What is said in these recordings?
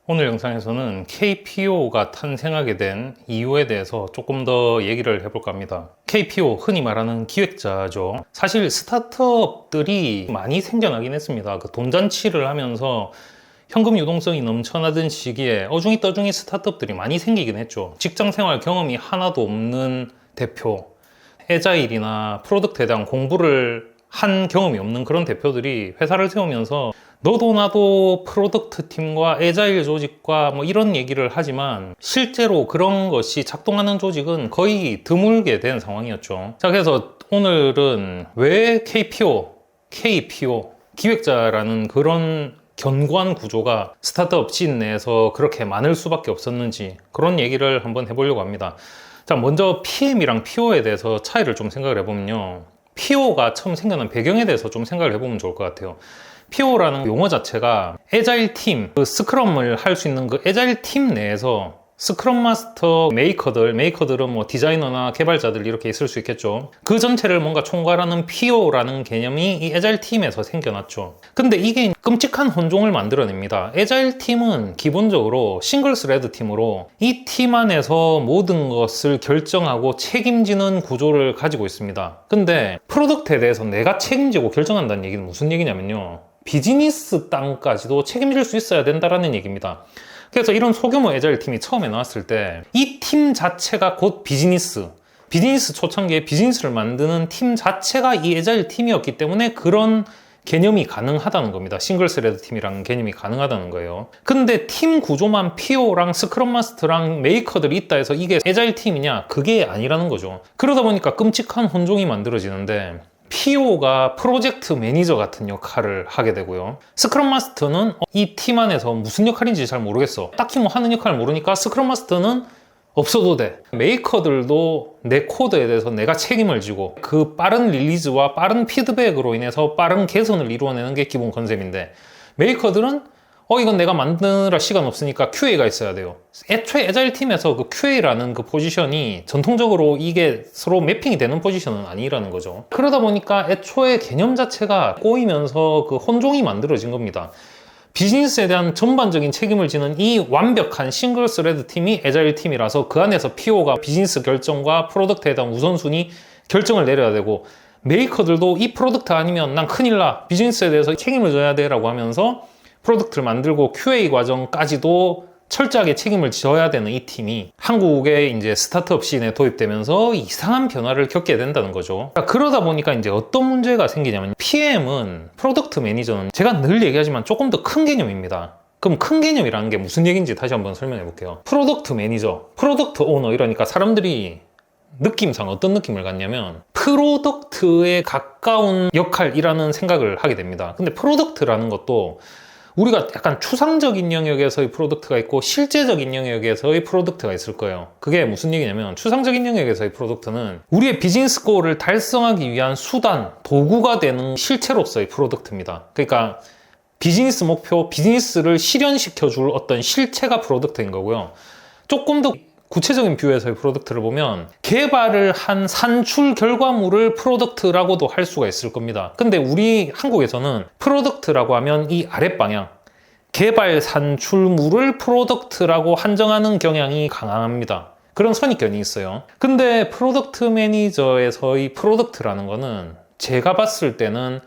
오늘 영상에서는 KPO가 탄생하게 된 이유에 대해서 조금 더 얘기를 해볼까 합니다. KPO, 흔히 말하는 기획자죠. 사실 스타트업들이 많이 생겨나긴 했습니다. 그 돈잔치를 하면서 현금 유동성이 넘쳐나던 시기에 어중이 스타트업들이 많이 생기긴 했죠. 직장생활 경험이 하나도 없는 대표, 애자일이나 프로덕트에 대한 공부를 한 경험이 없는 그런 대표들이 회사를 세우면서 너도 나도 프로덕트 팀과 애자일 조직과 뭐 이런 얘기를 하지만 실제로 그런 것이 작동하는 조직은 거의 드물게 된 상황이었죠. 자, 그래서 오늘은 왜 KPO, 기획자라는 그런 견고한 구조가 스타트업 씬 내에서 그렇게 많을 수밖에 없었는지 그런 얘기를 한번 해보려고 합니다. 자, 먼저 PM이랑 PO에 대해서 차이를 좀 생각을 해보면요. PO가 처음 생겨난 배경에 대해서 좀 생각을 해보면 좋을 것 같아요. PO라는 용어 자체가 애자일 팀, 그 스크럼을 할 수 있는 그 애자일 팀 내에서 스크럼 마스터 메이커들은 뭐 디자이너나 개발자들 이렇게 있을 수 있겠죠. 그 전체를 뭔가 총괄하는 PO라는 개념이 이 애자일 팀에서 생겨났죠. 근데 이게 끔찍한 혼종을 만들어냅니다. 애자일 팀은 기본적으로 싱글 스레드 팀으로 이 팀 안에서 모든 것을 결정하고 책임지는 구조를 가지고 있습니다. 근데 프로덕트에 대해서 내가 책임지고 결정한다는 얘기는 무슨 얘기냐면요. 비즈니스 땅까지도 책임질 수 있어야 된다는 얘기입니다. 그래서 이런 소규모 애자일 팀이 처음에 나왔을 때 이 팀 자체가 곧 비즈니스 초창기에 비즈니스를 만드는 팀 자체가 이 애자일 팀이었기 때문에 그런 개념이 가능하다는 겁니다. 싱글 스레드 팀이라는 개념이 가능하다는 거예요. 근데 팀 구조만 PO랑 스크럼 마스터랑 메이커들이 있다 해서 이게 애자일 팀이냐? 그게 아니라는 거죠. 그러다 보니까 끔찍한 혼종이 만들어지는데 PO가 프로젝트 매니저 같은 역할을 하게 되고요. 스크럼 마스터는 이 팀 안에서 무슨 역할인지 잘 모르겠어. 딱히 뭐 하는 역할을 모르니까 스크럼 마스터는 없어도 돼. 메이커들도 내 코드에 대해서 내가 책임을 지고 그 빠른 릴리즈와 빠른 피드백으로 인해서 빠른 개선을 이루어내는 게 기본 컨셉인데 메이커들은 이건 내가 만드느라 시간 없으니까 QA가 있어야 돼요. 애초에 애자일 팀에서 그 QA라는 그 포지션이 전통적으로 이게 서로 매핑이 되는 포지션은 아니라는 거죠. 그러다 보니까 애초에 개념 자체가 꼬이면서 그 혼종이 만들어진 겁니다. 비즈니스에 대한 전반적인 책임을 지는 이 완벽한 싱글 스레드 팀이 애자일 팀이라서 그 안에서 PO가 비즈니스 결정과 프로덕트에 대한 우선순위 결정을 내려야 되고 메이커들도 이 프로덕트 아니면 난 큰일 나. 비즈니스에 대해서 책임을 져야 돼 라고 하면서 프로덕트를 만들고 QA 과정까지도 철저하게 책임을 져야 되는 이 팀이 한국의 이제 스타트업 씬에 도입되면서 이상한 변화를 겪게 된다는 거죠. 그러다 보니까 이제 어떤 문제가 생기냐면 PM은 프로덕트 매니저는 제가 늘 얘기하지만 조금 더 큰 개념입니다. 그럼 큰 개념이라는 게 무슨 얘기인지 다시 한번 설명해 볼게요. 프로덕트 매니저, 프로덕트 오너 이러니까 사람들이 느낌상 어떤 느낌을 갖냐면 프로덕트에 가까운 역할이라는 생각을 하게 됩니다. 근데 프로덕트라는 것도 우리가 약간 추상적인 영역에서의 프로덕트가 있고 실제적인 영역에서의 프로덕트가 있을 거예요. 그게 무슨 얘기냐면 추상적인 영역에서의 프로덕트는 우리의 비즈니스 골을 달성하기 위한 수단, 도구가 되는 실체로서의 프로덕트입니다. 그러니까 비즈니스 목표, 비즈니스를 실현시켜줄 어떤 실체가 프로덕트인 거고요. 조금 더 구체적인 뷰에서의 프로덕트를 보면 개발을 한 산출 결과물을 프로덕트라고도 할 수가 있을 겁니다. 근데 우리 한국에서는 프로덕트라고 하면 이 아랫방향 개발 산출물을 프로덕트라고 한정하는 경향이 강합니다. 그런 선입견이 있어요. 근데 프로덕트 매니저에서의 프로덕트라는 거는 제가 봤을 때는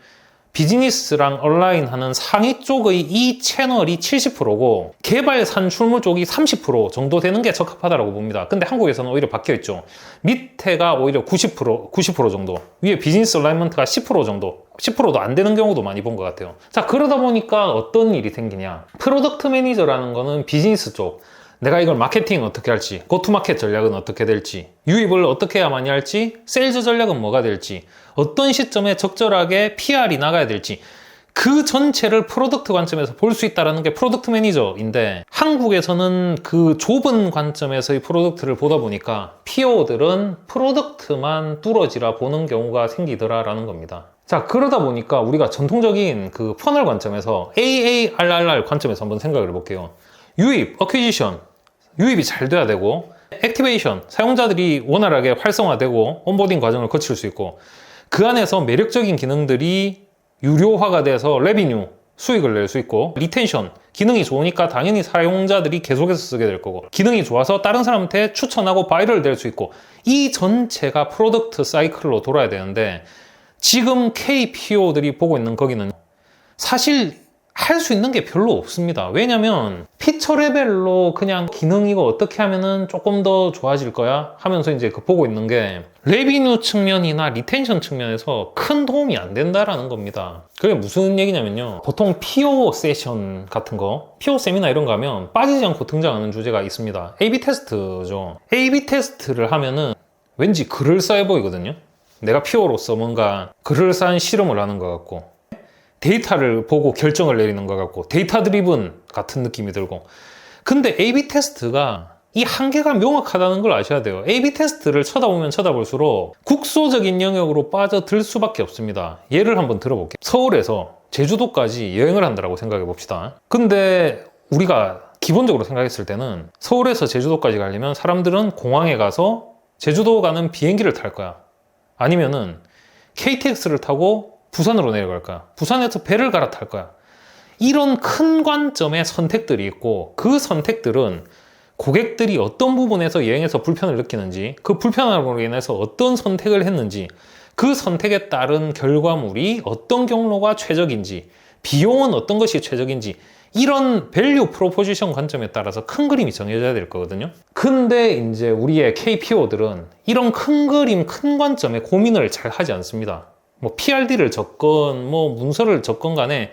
비즈니스랑 얼라인하는 상위 쪽의 이 채널이 70%고 개발 산출물 쪽이 30% 정도 되는 게 적합하다고 봅니다. 근데 한국에서는 오히려 바뀌어 있죠. 밑에가 오히려 90% 정도, 위에 비즈니스 얼라인먼트가 10% 정도, 10%도 안 되는 경우도 많이 본 것 같아요. 자, 그러다 보니까 어떤 일이 생기냐. 프로덕트 매니저라는 거는 비즈니스 쪽, 내가 이걸 마케팅은 어떻게 할지, 고투마켓 전략은 어떻게 될지, 유입을 어떻게 해야 많이 할지, 세일즈 전략은 뭐가 될지, 어떤 시점에 적절하게 PR이 나가야 될지 그 전체를 프로덕트 관점에서 볼 수 있다는 게 프로덕트 매니저인데 한국에서는 그 좁은 관점에서의 프로덕트를 보다 보니까 PO들은 프로덕트만 뚫어지라 보는 경우가 생기더라라는 겁니다. 자, 그러다 보니까 우리가 전통적인 그 퍼널 관점에서 AARRR 관점에서 한번 생각을 해볼게요. 유입, 어퀴지션, 유입이 잘 돼야 되고 액티베이션, 사용자들이 원활하게 활성화되고 온보딩 과정을 거칠 수 있고 그 안에서 매력적인 기능들이 유료화가 돼서 레비뉴, 수익을 낼 수 있고 리텐션, 기능이 좋으니까 당연히 사용자들이 계속해서 쓰게 될 거고, 기능이 좋아서 다른 사람한테 추천하고 바이럴 될 수 있고, 이 전체가 프로덕트 사이클로 돌아야 되는데, 지금 KPO들이 보고 있는 거기는 사실 할 수 있는 게 별로 없습니다. 왜냐면 피처 레벨로 그냥 기능 이거 어떻게 하면은 조금 더 좋아질 거야 하면서 이제 그 보고 있는 게 레비뉴 측면이나 리텐션 측면에서 큰 도움이 안 된다라는 겁니다. 그게 무슨 얘기냐면요, 보통 PO 세션 같은 거, PO 세미나 이런 거 하면 빠지지 않고 등장하는 주제가 있습니다. A/B 테스트죠. A/B 테스트를 하면은 왠지 그럴싸해 보이거든요. 내가 PO로서 뭔가 그럴싸한 실험을 하는 것 같고, 데이터를 보고 결정을 내리는 것 같고, 데이터 드리븐 같은 느낌이 들고. 근데 A/B 테스트가 이 한계가 명확하다는 걸 아셔야 돼요. A/B 테스트를 쳐다보면 쳐다볼수록 국소적인 영역으로 빠져들 수밖에 없습니다. 예를 한번 들어볼게요. 서울에서 제주도까지 여행을 한다고 생각해 봅시다. 근데 우리가 기본적으로 생각했을 때는 서울에서 제주도까지 가려면 사람들은 공항에 가서 제주도 가는 비행기를 탈 거야. 아니면은 KTX를 타고 부산으로 내려갈 거야. 부산에서 배를 갈아탈 거야. 이런 큰 관점의 선택들이 있고, 그 선택들은 고객들이 어떤 부분에서 여행에서 불편을 느끼는지, 그 불편함으로 인해서 어떤 선택을 했는지, 그 선택에 따른 결과물이 어떤 경로가 최적인지, 비용은 어떤 것이 최적인지, 이런 밸류 프로포지션 관점에 따라서 큰 그림이 정해져야 될 거거든요. 근데 이제 우리의 KPO들은 이런 큰 그림, 큰 관점에 고민을 잘 하지 않습니다. 뭐 PRD를 적건 뭐 문서를 적건 간에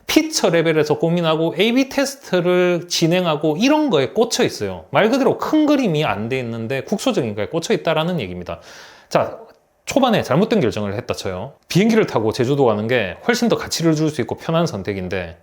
피처 레벨에서 고민하고 A/B 테스트를 진행하고 이런 거에 꽂혀 있어요. 말 그대로 큰 그림이 안 돼 있는데 국소적인 거에 꽂혀 있다라는 얘기입니다. 자, 초반에 잘못된 결정을 했다 쳐요. 비행기를 타고 제주도 가는 게 훨씬 더 가치를 줄 수 있고 편한 선택인데,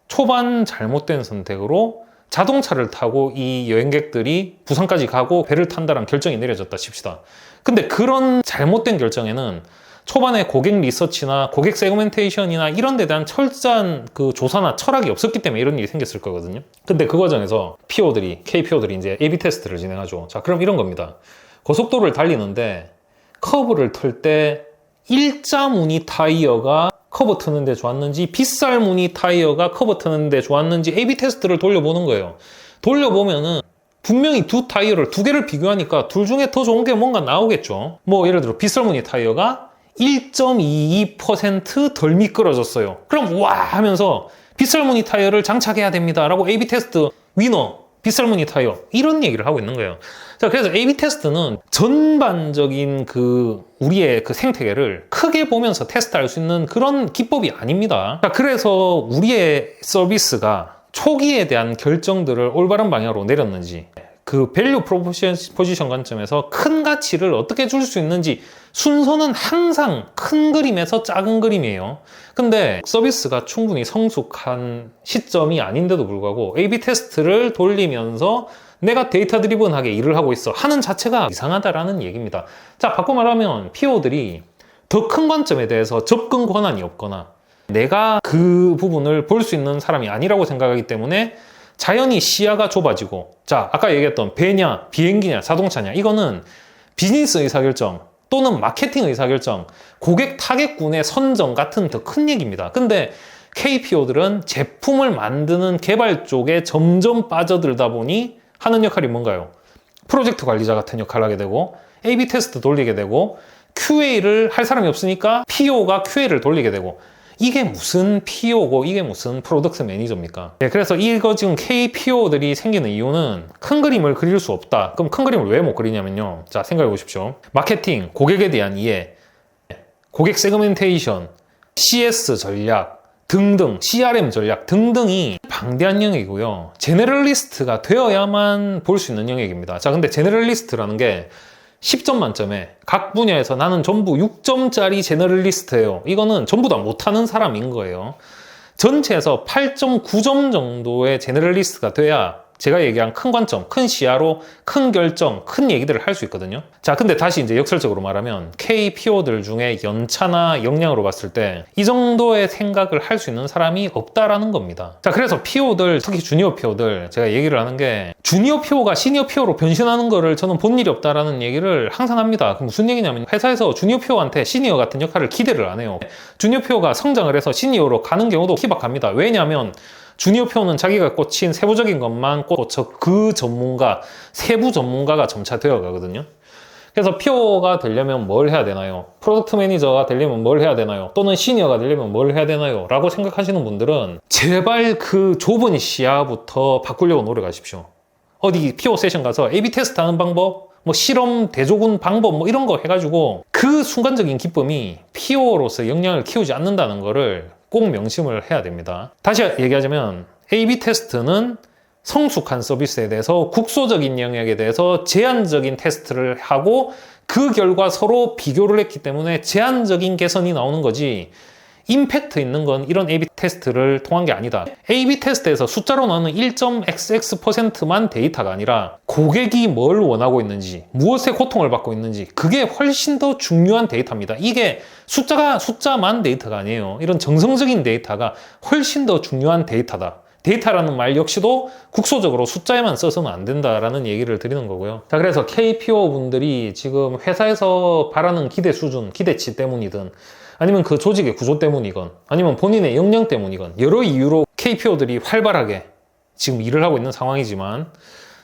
초반 잘못된 선택으로 자동차를 타고 이 여행객들이 부산까지 가고 배를 탄다는 결정이 내려졌다 칩시다. 근데 그런 잘못된 결정에는 초반에 고객 리서치나 고객 세그멘테이션이나 이런 데 대한 철저한 그 조사나 철학이 없었기 때문에 이런 일이 생겼을 거거든요. 근데 그 과정에서 PO들이, KPO들이 이제 A/B 테스트를 진행하죠. 자, 그럼 이런 겁니다. 고속도로를 달리는데 커브를 틀 때 일자 무늬 타이어가 커브 트는데 좋았는지, 빗살 무늬 타이어가 커브 트는데 좋았는지 A/B 테스트를 돌려보는 거예요. 돌려보면은 분명히 두 타이어를 두 개를 비교하니까 둘 중에 더 좋은 게 뭔가 나오겠죠. 뭐 예를 들어 빗살 무늬 타이어가 1.22% 덜 미끄러졌어요. 그럼 와 하면서 빗살 무늬 타이어를 장착해야 됩니다 라고 A/B 테스트 위너 빗살 무늬 타이어, 이런 얘기를 하고 있는 거예요. 자, 그래서 A/B 테스트는 전반적인 그 우리의 그 생태계를 크게 보면서 테스트할 수 있는 그런 기법이 아닙니다. 자, 그래서 우리의 서비스가 초기에 대한 결정들을 올바른 방향으로 내렸는지, 그 밸류 프로포지션 관점에서 큰 가치를 어떻게 줄 수 있는지, 순서는 항상 큰 그림에서 작은 그림이에요. 근데 서비스가 충분히 성숙한 시점이 아닌데도 불구하고 A/B 테스트를 돌리면서 내가 데이터 드리븐하게 일을 하고 있어 하는 자체가 이상하다라는 얘기입니다. 자, 바꿔 말하면 PO들이 더 큰 관점에 대해서 접근 권한이 없거나 내가 그 부분을 볼 수 있는 사람이 아니라고 생각하기 때문에 자연히 시야가 좁아지고, 자, 아까 얘기했던 배냐, 비행기냐, 자동차냐, 이거는 비즈니스 의사결정 또는 마케팅 의사결정, 고객 타겟군의 선정 같은 더 큰 얘기입니다. 근데 KPO들은 제품을 만드는 개발 쪽에 점점 빠져들다 보니 하는 역할이 뭔가요? 프로젝트 관리자 같은 역할을 하게 되고, A/B 테스트 돌리게 되고, QA를 할 사람이 없으니까 PO가 QA를 돌리게 되고, 이게 무슨 PO고 이게 무슨 프로덕트 매니저입니까? 네, 그래서 이거 지금 KPO들이 생기는 이유는 큰 그림을 그릴 수 없다. 그럼 큰 그림을 왜 못 그리냐면요. 자, 생각해 보십시오. 마케팅, 고객에 대한 이해, 고객 세그멘테이션, CS 전략 등등, CRM 전략 등등이 방대한 영역이고요. 제너럴리스트가 되어야만 볼 수 있는 영역입니다. 자, 근데 제너럴리스트라는 게 10점 만점에 각 분야에서 나는 전부 6점짜리 제너럴리스트예요. 이거는 전부 다 못하는 사람인 거예요. 전체에서 8.9점 정도의 제너럴리스트가 돼야 제가 얘기한 큰 관점, 큰 시야로 큰 결정, 큰 얘기들을 할 수 있거든요. 자, 근데 다시 이제 역설적으로 말하면 KPO들 중에 연차나 역량으로 봤을 때 이 정도의 생각을 할 수 있는 사람이 없다라는 겁니다. 자, 그래서 PO들, 특히 주니어 PO들, 제가 얘기를 하는 게 주니어 PO가 시니어 PO로 변신하는 거를 저는 본 일이 없다라는 얘기를 항상 합니다. 그럼 무슨 얘기냐면 회사에서 주니어 PO한테 시니어 같은 역할을 기대를 안 해요. 주니어 PO가 성장을 해서 시니어로 가는 경우도 희박합니다. 왜냐하면 주니어 PO는 자기가 꽂힌 세부적인 것만 꽂혀 그 전문가, 세부 전문가가 점차 되어 가거든요. 그래서 PO가 되려면 뭘 해야 되나요? 프로덕트 매니저가 되려면 뭘 해야 되나요? 또는 시니어가 되려면 뭘 해야 되나요? 라고 생각하시는 분들은 제발 그 좁은 시야부터 바꾸려고 노력하십시오. 어디 PO 세션 가서 A/B 테스트 하는 방법, 뭐 실험 대조군 방법 뭐 이런 거 해가지고 그 순간적인 기쁨이 PO로서 역량을 키우지 않는다는 거를 꼭 명심을 해야 됩니다. 다시 얘기하자면 A/B 테스트는 성숙한 서비스에 대해서 국소적인 영역에 대해서 제한적인 테스트를 하고 그 결과 서로 비교를 했기 때문에 제한적인 개선이 나오는 거지, 임팩트 있는 건 이런 A/B 테스트를 통한 게 아니다. A/B 테스트에서 숫자로 나오는 1.xx%만 데이터가 아니라 고객이 뭘 원하고 있는지, 무엇에 고통을 받고 있는지, 그게 훨씬 더 중요한 데이터입니다. 이게 숫자만 데이터가 아니에요. 이런 정성적인 데이터가 훨씬 더 중요한 데이터다. 데이터라는 말 역시도 국소적으로 숫자에만 써서는 안 된다라는 얘기를 드리는 거고요. 자, 그래서 KPO 분들이 지금 회사에서 바라는 기대 수준, 기대치 때문이든 아니면 그 조직의 구조 때문이건 아니면 본인의 역량 때문이건 여러 이유로 KPO들이 활발하게 지금 일을 하고 있는 상황이지만,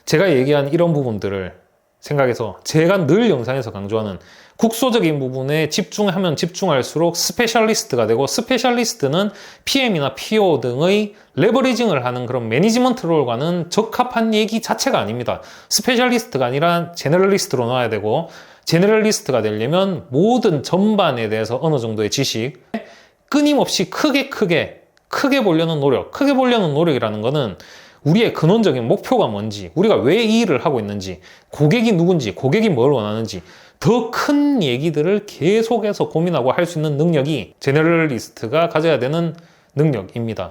제가 얘기한 이런 부분들을 생각해서 제가 늘 영상에서 강조하는 국소적인 부분에 집중하면 집중할수록 스페셜리스트가 되고, 스페셜리스트는 PM이나 PO 등의 레버리징을 하는 그런 매니지먼트 롤과는 적합한 얘기 자체가 아닙니다. 스페셜리스트가 아니라 제너럴리스트로 나와야 되고, 제너럴리스트가 되려면 모든 전반에 대해서 어느 정도의 지식, 끊임없이 크게 보려는 노력, 크게 보려는 노력이라는 거는 우리의 근원적인 목표가 뭔지, 우리가 왜 이 일을 하고 있는지, 고객이 누군지, 고객이 뭘 원하는지 더 큰 얘기들을 계속해서 고민하고 할 수 있는 능력이 제너럴리스트가 가져야 되는 능력입니다.